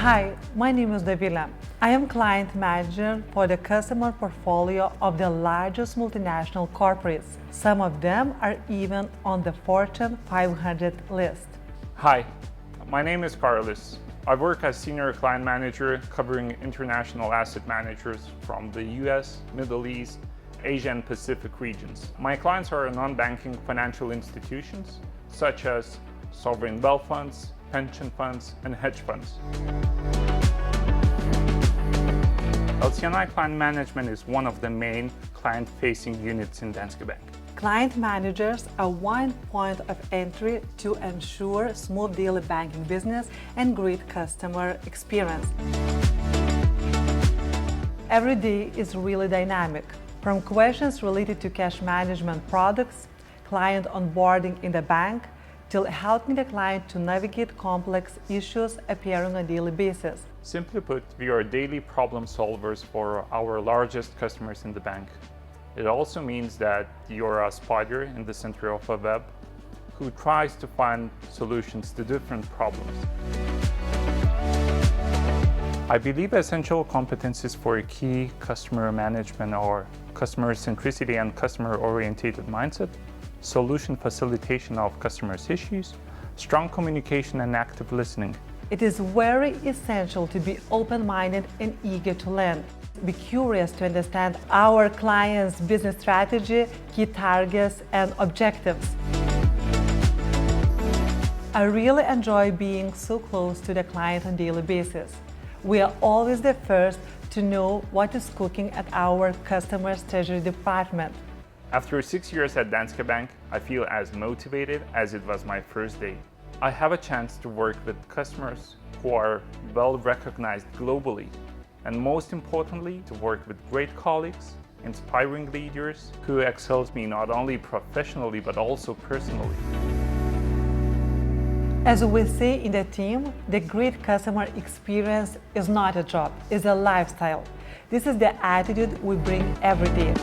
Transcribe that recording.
Hi, my name is Davila. I am client manager for the customer portfolio of the largest multinational corporates. Some of them are even on the Fortune 500 list. Hi, my name is Carlos. I work as Senior Client Manager covering international asset managers from the US, Middle East, Asia and Pacific regions. My clients are non-banking financial institutions such as sovereign wealth funds, pension funds, and hedge funds. LC&I Client Management is one of the main client-facing units in Danske Bank. Client managers are one point of entry to ensure smooth daily banking business and great customer experience. Every day is really dynamic, from questions related to cash management products, client onboarding in the bank, till helping the client to navigate complex issues appearing on a daily basis. Simply put, we are daily problem solvers for our largest customers in the bank. It also means that you're a spider in the center of a web who tries to find solutions to different problems. I believe essential competencies for a key customer management are customer centricity and customer-oriented mindset, solution facilitation of customers' issues, strong communication and active listening. It is very essential to be open-minded and eager to learn. Be curious to understand our clients' business strategy, key targets, and objectives. I really enjoy being so close to the client on a daily basis. We are always the first to know what is cooking at our customers' treasury department. After 6 years at Danske Bank, I feel as motivated as it was my first day. I have a chance to work with customers who are well recognized globally, and most importantly, to work with great colleagues, inspiring leaders who excels me not only professionally but also personally. As we say in the team, the great customer experience is not a job, it's a lifestyle. This is the attitude we bring every day.